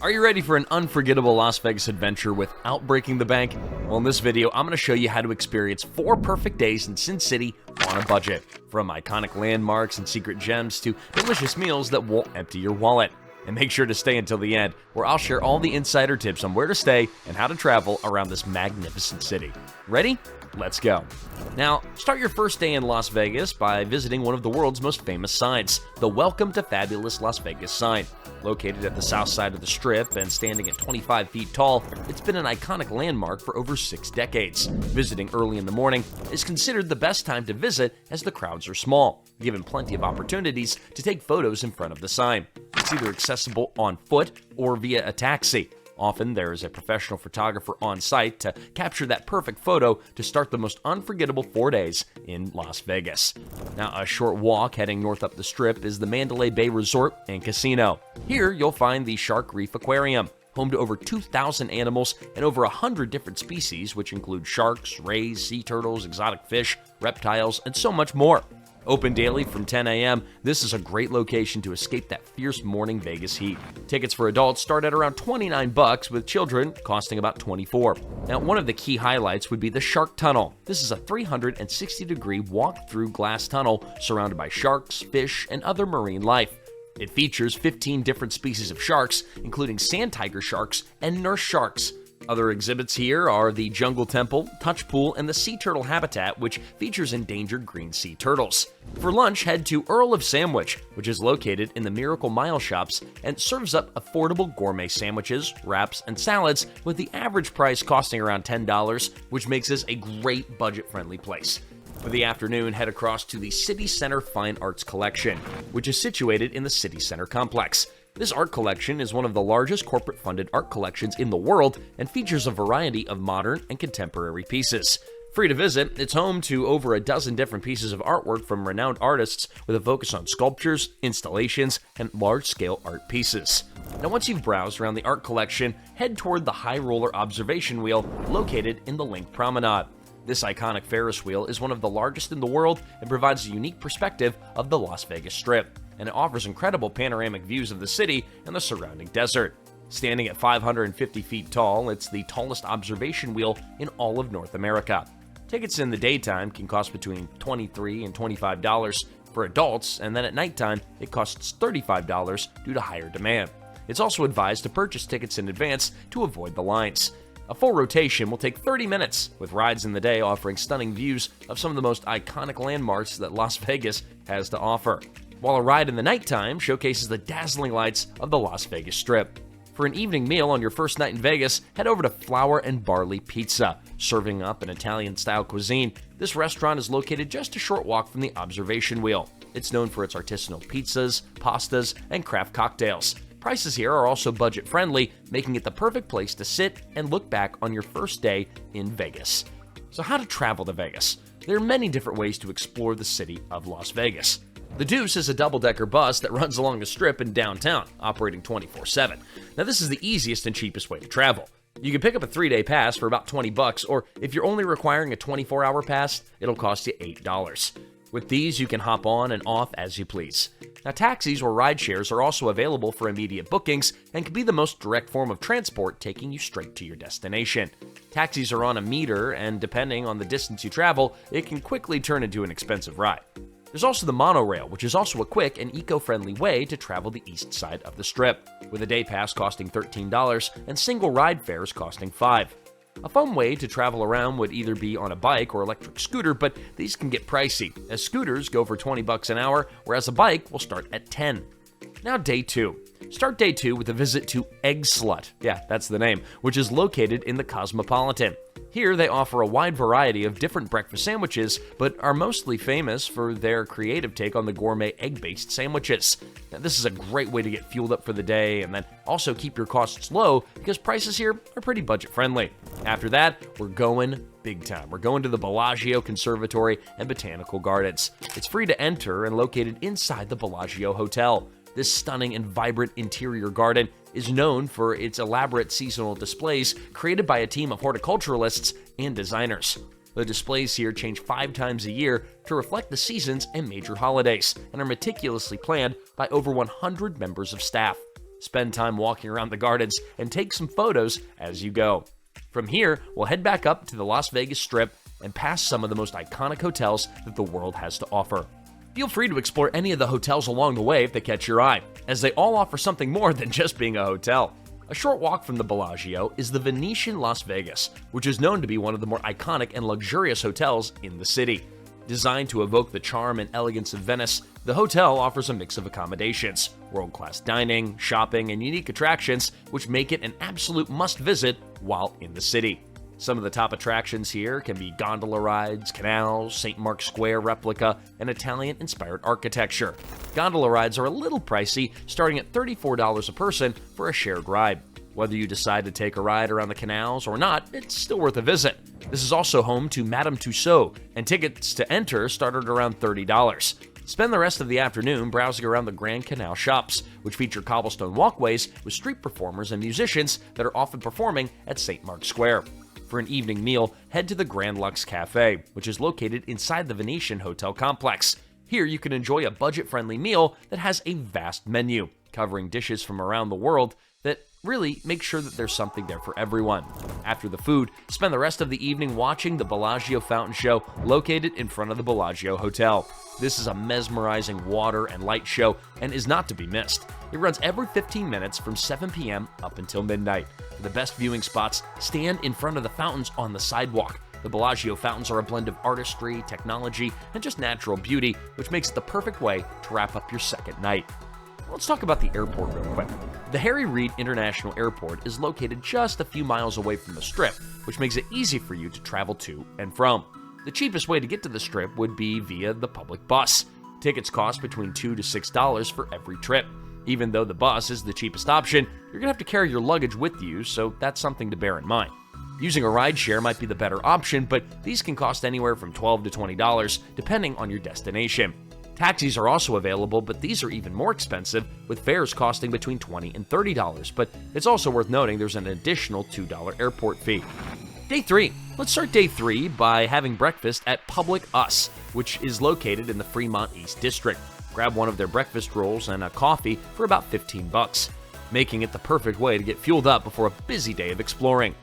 Are you ready for an unforgettable Las Vegas adventure without breaking the bank? Well, in this video, I'm going to show you how to experience 4 perfect days in Sin City on a budget. From iconic landmarks and secret gems to delicious meals that won't empty your wallet. And make sure to stay until the end, where I'll share all the insider tips on where to stay and how to travel around this magnificent city. Ready? Let's go. Now, start your first day in Las Vegas by visiting one of the world's most famous signs, the Welcome to Fabulous Las Vegas sign. Located at the south side of the Strip and standing at 25 feet tall, it's been an iconic landmark for over 6 decades. Visiting early in the morning is considered the best time to visit as the crowds are small, given plenty of opportunities to take photos in front of the sign. It's either accessible on foot or via a taxi. Often there is a professional photographer on site to capture that perfect photo to start the most unforgettable 4 days in Las Vegas. Now, a short walk heading north up the Strip is the Mandalay Bay Resort and Casino. Here you'll find the Reef Aquarium, home to over 2,000 animals and over 100 different species, which include sharks, rays, sea turtles, exotic fish, reptiles, and so much more. Open daily from 10 a.m., this is a great location to escape that fierce morning Vegas heat. Tickets for adults start at around $29, with children costing about $24. Now, one of the key highlights would be the Shark Tunnel. This is a 360-degree walk-through glass tunnel surrounded by sharks, fish, and other marine life. It features 15 different species of sharks, including sand tiger sharks and nurse sharks. Other exhibits here are the Jungle Temple, Touch Pool, and the Sea Turtle Habitat, which features endangered green sea turtles. For lunch, head to Earl of Sandwich, which is located in the Miracle Mile shops and serves up affordable gourmet sandwiches, wraps, and salads, with the average price costing around $10, which makes this a great budget-friendly place. For the afternoon, head across to the CityCenter Fine Art Collection, which is situated in the City Center complex. This art collection is one of the largest corporate-funded art collections in the world and features a variety of modern and contemporary pieces. Free to visit, it's home to over a dozen different pieces of artwork from renowned artists with a focus on sculptures, installations, and large-scale art pieces. Now, once you've browsed around the art collection, head toward the high roller observation wheel located in the LINQ Promenade. This iconic Ferris wheel is one of the largest in the world and provides a unique perspective of the Las Vegas Strip, and it offers incredible panoramic views of the city and the surrounding desert. Standing at 550 feet tall, it's the tallest observation wheel in all of North America. Tickets in the daytime can cost between $23 and $25 for adults, and then at nighttime it costs $35 due to higher demand. It's also advised to purchase tickets in advance to avoid the lines. A full rotation will take 30 minutes, with rides in the day offering stunning views of some of the most iconic landmarks that Las Vegas has to offer, while a ride in the nighttime showcases the dazzling lights of the Las Vegas Strip. For an evening meal on your first night in Vegas, head over to Flour Barley Pizza, serving up an Italian-style cuisine. This restaurant is located just a short walk from the observation wheel. It's known for its artisanal pizzas, pastas, and craft cocktails. Prices here are also budget-friendly, making it the perfect place to sit and look back on your first day in Vegas. So how to travel to Vegas? There are many different ways to explore the city of Las Vegas. The Deuce is a double-decker bus that runs along the Strip in downtown, operating 24/7. Now, this is the easiest and cheapest way to travel. You can pick up a 3-day pass for about $20, or if you're only requiring a 24-hour pass, it'll cost you $8. With these, you can hop on and off as you please. Now, taxis or ride shares are also available for immediate bookings and can be the most direct form of transport, taking you straight to your destination. Taxis are on a meter, and depending on the distance you travel, it can quickly turn into an expensive ride. There's also the monorail, which is also a quick and eco-friendly way to travel the east side of the Strip, with a day pass costing $13 and single ride fares costing $5. A fun way to travel around would either be on a bike or electric scooter, but these can get pricey, as scooters go for $20 an hour, whereas a bike will start at $10. Now, day 2. Start day 2 with a visit to Eggslut, yeah, that's the name, which is located in the Cosmopolitan. Here, they offer a wide variety of different breakfast sandwiches, but are mostly famous for their creative take on the gourmet egg-based sandwiches. Now, this is a great way to get fueled up for the day and then also keep your costs low because prices here are pretty budget-friendly. After that, we're going big time. We're going to the Bellagio Conservatory and Botanical Gardens. It's free to enter and located inside the Bellagio Hotel. This stunning and vibrant interior garden is known for its elaborate seasonal displays created by a team of horticulturalists and designers. The displays here change 5 times a year to reflect the seasons and major holidays, and are meticulously planned by over 100 members of staff. spend time walking around the gardens, and take some photos as you go. From here, we'll head back up to the Las Vegas Strip and past some of the most iconic hotels that the world has to offer. Feel free to explore any of the hotels along the way if they catch your eye, as they all offer something more than just being a hotel. A short walk from the Bellagio is the Venetian Las Vegas, which is known to be one of the more iconic and luxurious hotels in the city. Designed to evoke the charm and elegance of Venice, the hotel offers a mix of accommodations, world-class dining, shopping, and unique attractions, which make it an absolute must-visit while in the city. Some of the top attractions here can be gondola rides, canals, St. Mark's Square replica, and Italian-inspired architecture. Gondola rides are a little pricey, starting at $34 a person for a shared ride. Whether you decide to take a ride around the canals or not, it's still worth a visit. This is also home to Madame Tussauds, and tickets to enter start at around $30. Spend the rest of the afternoon browsing around the Grand Canal shops, which feature cobblestone walkways with street performers and musicians that are often performing at St. Mark's Square. For an evening meal, head to the Grand Lux Cafe, which is located inside the Venetian hotel complex. Here you can enjoy a budget-friendly meal that has a vast menu, covering dishes from around the world that really make sure that there's something there for everyone. After the food, spend the rest of the evening watching the Bellagio Fountain Show located in front of the Bellagio Hotel. This is a mesmerizing water and light show and is not to be missed. It runs every 15 minutes from 7 p.m. up until midnight. For the best viewing spots, stand in front of the fountains on the sidewalk. The Bellagio fountains are a blend of artistry, technology, and just natural beauty, which makes it the perfect way to wrap up your second night. Let's talk about the airport real quick. The Harry Reid International Airport is located just a few miles away from the Strip, which makes it easy for you to travel to and from. The cheapest way to get to the Strip would be via the public bus. Tickets cost between $2 to $6 for every trip. Even though the bus is the cheapest option, you're going to have to carry your luggage with you, so that's something to bear in mind. Using a rideshare might be the better option, but these can cost anywhere from $12 to $20 depending on your destination. Taxis are also available, but these are even more expensive, with fares costing between $20 and $30, but it's also worth noting there's an additional $2 airport fee. Day 3. Let's start day 3 by having breakfast at Public Us, which is located in the Fremont East District. Grab one of their breakfast rolls and a coffee for about $15, making it the perfect way to get fueled up before a busy day of exploring.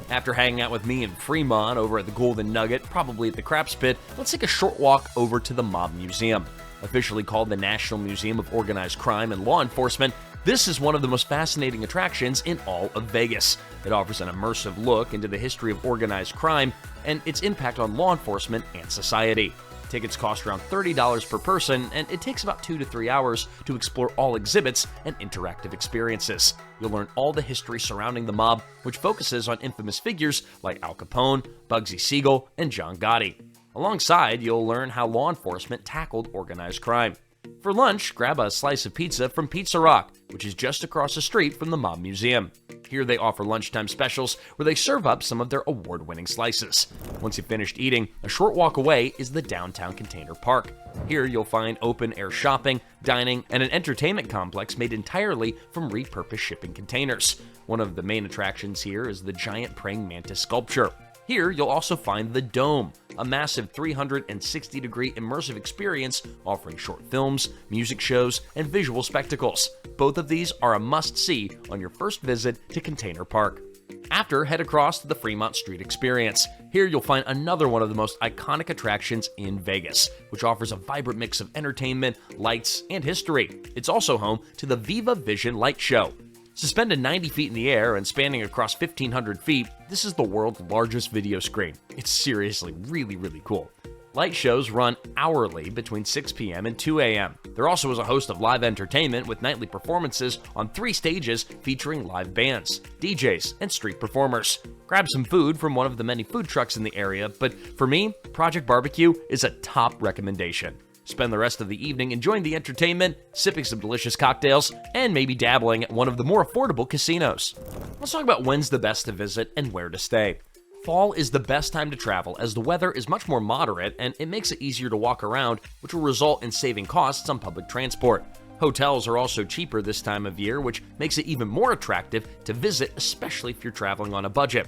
After hanging out with me in Fremont over at the Golden Nugget, probably at the Craps Pit, let's take a short walk over to the Mob Museum. Officially called the National Museum of Organized Crime and Law Enforcement, this is one of the most fascinating attractions in all of Vegas. It offers an immersive look into the history of organized crime and its impact on law enforcement and society. Tickets cost around $30 per person, and it takes about 2 to 3 hours to explore all exhibits and interactive experiences. You'll learn all the history surrounding the mob, which focuses on infamous figures like Al Capone, Bugsy Siegel, and John Gotti. Alongside, you'll learn how law enforcement tackled organized crime. For lunch, grab a slice of pizza from Pizza Rock, which is just across the street from the Mob Museum. Here they offer lunchtime specials where they serve up some of their award-winning slices. Once you've finished eating, a short walk away is the Downtown Container Park. Here you'll find open-air shopping, dining, and an entertainment complex made entirely from repurposed shipping containers. One of the main attractions here is the giant praying mantis sculpture. Here, you'll also find the Dome, a massive 360-degree immersive experience offering short films, music shows, and visual spectacles. Both of these are a must-see on your first visit to Container Park. After, head across to the Fremont Street Experience. Here, you'll find another one of the most iconic attractions in Vegas, which offers a vibrant mix of entertainment, lights, and history. It's also home to the Viva Vision Light Show. Suspended 90 feet in the air and spanning across 1,500 feet, this is the world's largest video screen. It's seriously really cool. Light shows run hourly between 6 p.m. and 2 a.m. There also is a host of live entertainment with nightly performances on 3 stages featuring live bands, DJs, and street performers. Grab some food from one of the many food trucks in the area, but for me, Project Barbecue is a top recommendation. Spend the rest of the evening enjoying the entertainment, sipping some delicious cocktails, and maybe dabbling at one of the more affordable casinos. Let's talk about when's the best to visit and where to stay. Fall is the best time to travel as the weather is much more moderate and it makes it easier to walk around, which will result in saving costs on public transport. Hotels are also cheaper this time of year, which makes it even more attractive to visit, especially if you're traveling on a budget.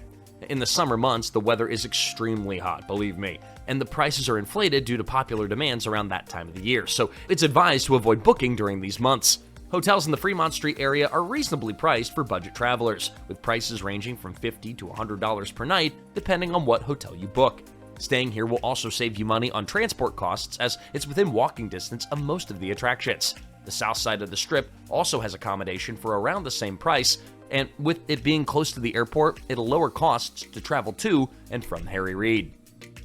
In the summer months, the weather is extremely hot, believe me, and the prices are inflated due to popular demands around that time of the year, so it's advised to avoid booking during these months. Hotels in the Fremont Street area are reasonably priced for budget travelers, with prices ranging from $50 to $100 per night, depending on what hotel you book. Staying here will also save you money on transport costs, as it's within walking distance of most of the attractions. The south side of the Strip also has accommodation for around the same price, and with it being close to the airport, it'll lower costs to travel to and from Harry Reid.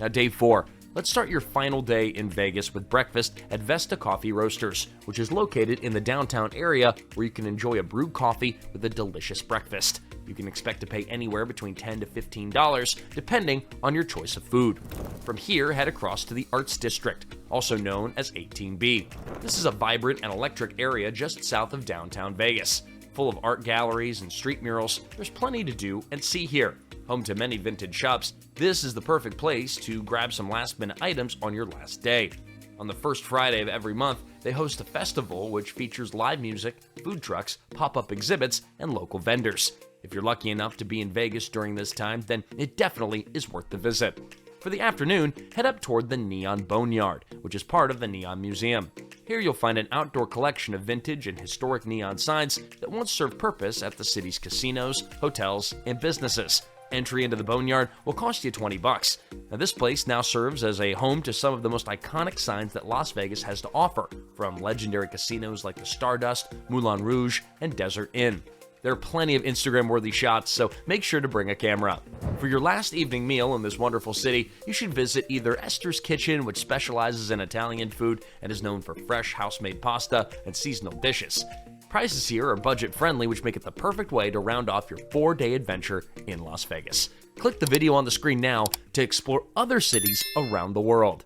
Now, day 4. Let's start your final day in Vegas with breakfast at Vesta Coffee Roasters, which is located in the downtown area where you can enjoy a brewed coffee with a delicious breakfast. You can expect to pay anywhere between $10 to $15, depending on your choice of food. From here, head across to the Arts District, also known as 18B. This is a vibrant and electric area just south of downtown Vegas. Full of art galleries and street murals, there's plenty to do and see here. Home to many vintage shops, this is the perfect place to grab some last-minute items on your last day. On the first Friday of every month, they host a festival which features live music, food trucks, pop-up exhibits, and local vendors. If you're lucky enough to be in Vegas during this time, then it definitely is worth the visit. For the afternoon, head up toward the Neon Boneyard, which is part of the Neon Museum. Here you'll find an outdoor collection of vintage and historic neon signs that once served purpose at the city's casinos, hotels, and businesses. Entry into the Boneyard will cost you $20. Now, this place now serves as a home to some of the most iconic signs that Las Vegas has to offer, from legendary casinos like the Stardust, Moulin Rouge, and Desert Inn. There are plenty of Instagram-worthy shots, so make sure to bring a camera. For your last evening meal in this wonderful city, you should visit either Esther's Kitchen, which specializes in Italian food and is known for fresh house-made pasta and seasonal dishes. Prices here are budget-friendly, which make it the perfect way to round off your 4-day adventure in Las Vegas. Click the video on the screen now to explore other cities around the world.